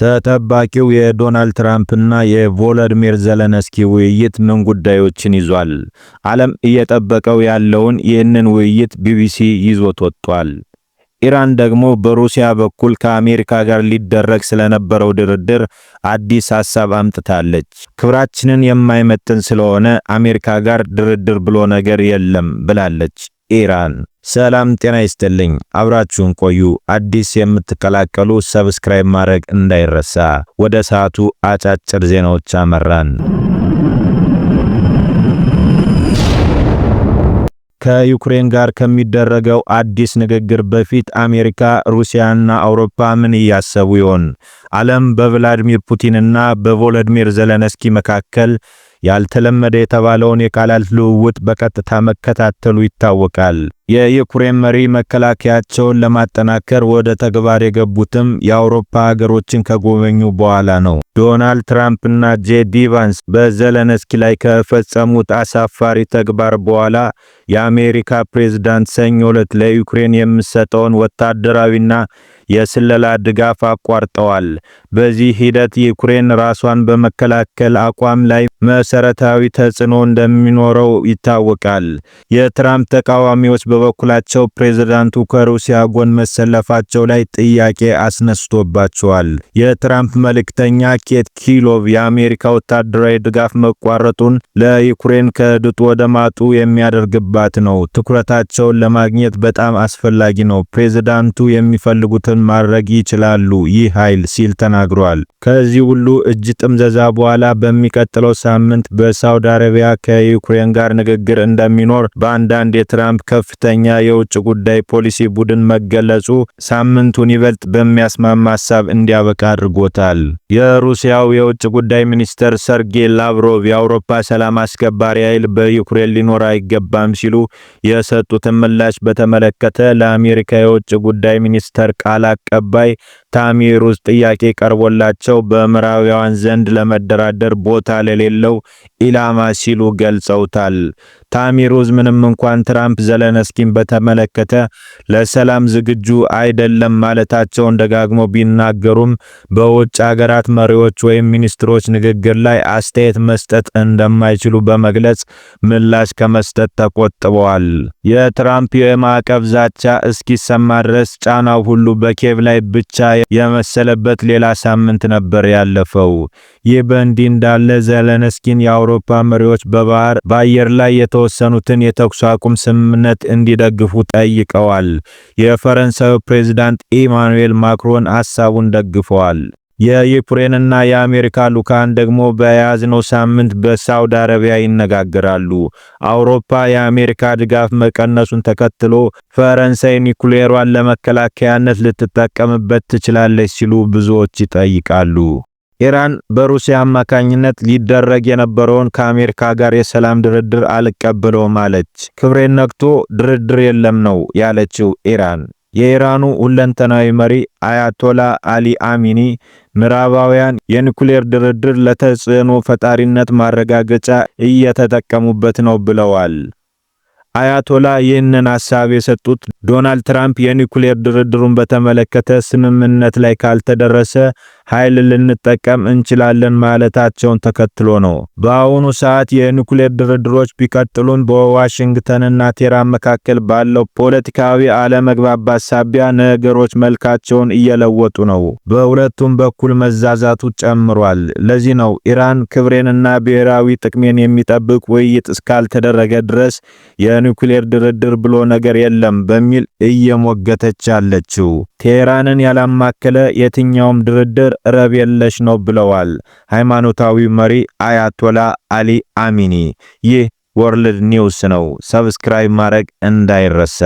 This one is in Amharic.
ተጠባቂው የዶናልድ ትራምፕ እና የቮሎዲሚር ዘለንስኪ ውይይት ምን ጉዳዮችን ይዟል? ዓለም እየጠበቀው ያለውን ይህንን ውይይት ቢቢሲ ይዞት ወጥቷል። ኢራን ደግሞ በሩሲያ በኩል ከአሜሪካ ጋር ሊደረግ ስለነበረው ድርድር አዲስ ሐሳብ አምጥታለች። ክብራችንን የማይመጥን ስለሆነ አሜሪካ ጋር ድርድር ብሎ ነገር የለም ብላለች ኢራን። ሰላም ጤና ይስጥልኝ፣ አብራችሁን ቆዩ። አዲስ የምትቀላቀሉ ሰብስክራይብ ማድረግ እንዳይረሳ። ወደ ሰዓቱ አጫጭር ዜናዎች አመራን። ከዩክሬን ጋር ከሚደረገው አዲስ ንግግር በፊት አሜሪካ፣ ሩሲያና አውሮፓ ምን እያሰቡ ይሆን? ዓለም በቭላዲሚር ፑቲንና በቮሎዲሚር ዘለንስኪ መካከል ያልተለመደ የተባለውን የቃላት ልውውጥ በቀጥታ መከታተሉ ይታወቃል። የዩክሬን መሪ መከላከያቸውን ለማጠናከር ወደ ተግባር የገቡትም የአውሮፓ ሀገሮችን ከጎበኙ በኋላ ነው። ዶናልድ ትራምፕ እና ጄዲ ቫንስ በዘለንስኪ ላይ ከፈጸሙት አሳፋሪ ተግባር በኋላ የአሜሪካ ፕሬዝዳንት ሰኞ ዕለት ለዩክሬን የሚሰጠውን ወታደራዊና የስለላ ድጋፍ አቋርጠዋል። በዚህ ሂደት ዩክሬን ራሷን በመከላከል አቋም ላይ መሰረታዊ ተጽዕኖ እንደሚኖረው ይታወቃል። የትራምፕ ተቃዋሚዎች በበኩላቸው ፕሬዝዳንቱ ከሩሲያ ጎን መሰለፋቸው ላይ ጥያቄ አስነስቶባቸዋል። የትራምፕ መልእክተኛ ኬት ኪሎቭ የአሜሪካ ወታደራዊ ድጋፍ መቋረጡን ለዩክሬን ከድጡ ወደ ማጡ የሚያደርግባት ነው፣ ትኩረታቸውን ለማግኘት በጣም አስፈላጊ ነው፣ ፕሬዝዳንቱ የሚፈልጉትን ማድረግ ይችላሉ ይህ ኃይል ሲል ተናግሯል። ከዚህ ሁሉ እጅ ጥምዘዛ በኋላ በሚቀጥለው ሳምንት በሳውዲ አረቢያ ከዩክሬን ጋር ንግግር እንደሚኖር በአንዳንድ የትራምፕ ከፍተኛ የውጭ ጉዳይ ፖሊሲ ቡድን መገለጹ ሳምንቱን ይበልጥ በሚያስማማ ሐሳብ እንዲያበቃ አድርጎታል። የሩሲያው የውጭ ጉዳይ ሚኒስትር ሰርጌይ ላቭሮቭ የአውሮፓ ሰላም አስከባሪ ኃይል በዩክሬን ሊኖር አይገባም ሲሉ የሰጡትን ምላሽ በተመለከተ ለአሜሪካ የውጭ ጉዳይ ሚኒስትር ቃል አቀባይ ታሚሩዝ ጥያቄ ቀርቦላቸው በምዕራባውያን ዘንድ ለመደራደር ቦታ ለሌለው ኢላማ ሲሉ ገልጸውታል። ታሚሩዝ ምንም እንኳን ትራምፕ ዘለንስኪን በተመለከተ ለሰላም ዝግጁ አይደለም ማለታቸውን ደጋግሞ ቢናገሩም በውጭ ሀገራት መሪዎች ወይም ሚኒስትሮች ንግግር ላይ አስተያየት መስጠት እንደማይችሉ በመግለጽ ምላሽ ከመስጠት ተቆጥበዋል። የትራምፕ የማዕቀብ ዛቻ እስኪሰማ ድረስ ጫናው ሁሉ በኬቭ ላይ ብቻ የመሰለበት ሌላ ሳምንት ነበር ያለፈው። ይህ በእንዲህ እንዳለ ዘለንስኪን የአውሮፓ መሪዎች በአየር ላይ የተወሰኑትን የተኩስ አቁም ስምምነት እንዲደግፉ ጠይቀዋል። የፈረንሳዩ ፕሬዝዳንት ኢማኑኤል ማክሮን ሐሳቡን ደግፈዋል። የዩክሬንና የአሜሪካ ልዑካን ደግሞ በያዝነው ሳምንት በሳውዲ አረቢያ ይነጋገራሉ። አውሮፓ የአሜሪካ ድጋፍ መቀነሱን ተከትሎ ፈረንሳይ ኒኩሌሯን ለመከላከያነት ልትጠቀምበት ትችላለች ሲሉ ብዙዎች ይጠይቃሉ። ኢራን በሩሲያ አማካኝነት ሊደረግ የነበረውን ከአሜሪካ ጋር የሰላም ድርድር አልቀበለውም አለች። ክብሬን ነክቶ ድርድር የለም ነው ያለችው ኢራን። የኢራኑ ሁለንተናዊ መሪ አያቶላ አሊ አሚኒ ምዕራባውያን የኒኩሌር ድርድር ለተጽዕኖ ፈጣሪነት ማረጋገጫ እየተጠቀሙበት ነው ብለዋል። አያቶላ ይህንን ሐሳብ የሰጡት ዶናልድ ትራምፕ የኒኩሌር ድርድሩን በተመለከተ ስምምነት ላይ ካልተደረሰ ኃይል ልንጠቀም እንችላለን ማለታቸውን ተከትሎ ነው። በአሁኑ ሰዓት የኒኩሌር ድርድሮች ቢቀጥሉም በዋሽንግተንና ቴህራን መካከል ባለው ፖለቲካዊ አለመግባባት ሳቢያ ነገሮች መልካቸውን እየለወጡ ነው። በሁለቱም በኩል መዛዛቱ ጨምሯል። ለዚህ ነው ኢራን ክብሬንና ብሔራዊ ጥቅሜን የሚጠብቅ ውይይት እስካልተደረገ ድረስ የኒኩሌር ድርድር ብሎ ነገር የለም በሚል እየሞገተች ያለችው። ቴህራንን ያላማከለ የትኛውም ድርድር ረብ የለሽ ነው ብለዋል ሃይማኖታዊ መሪ አያቶላ አሊ አሚኒ። ይህ ወርልድ ኒውስ ነው። ሰብስክራይብ ማድረግ እንዳይረሳ።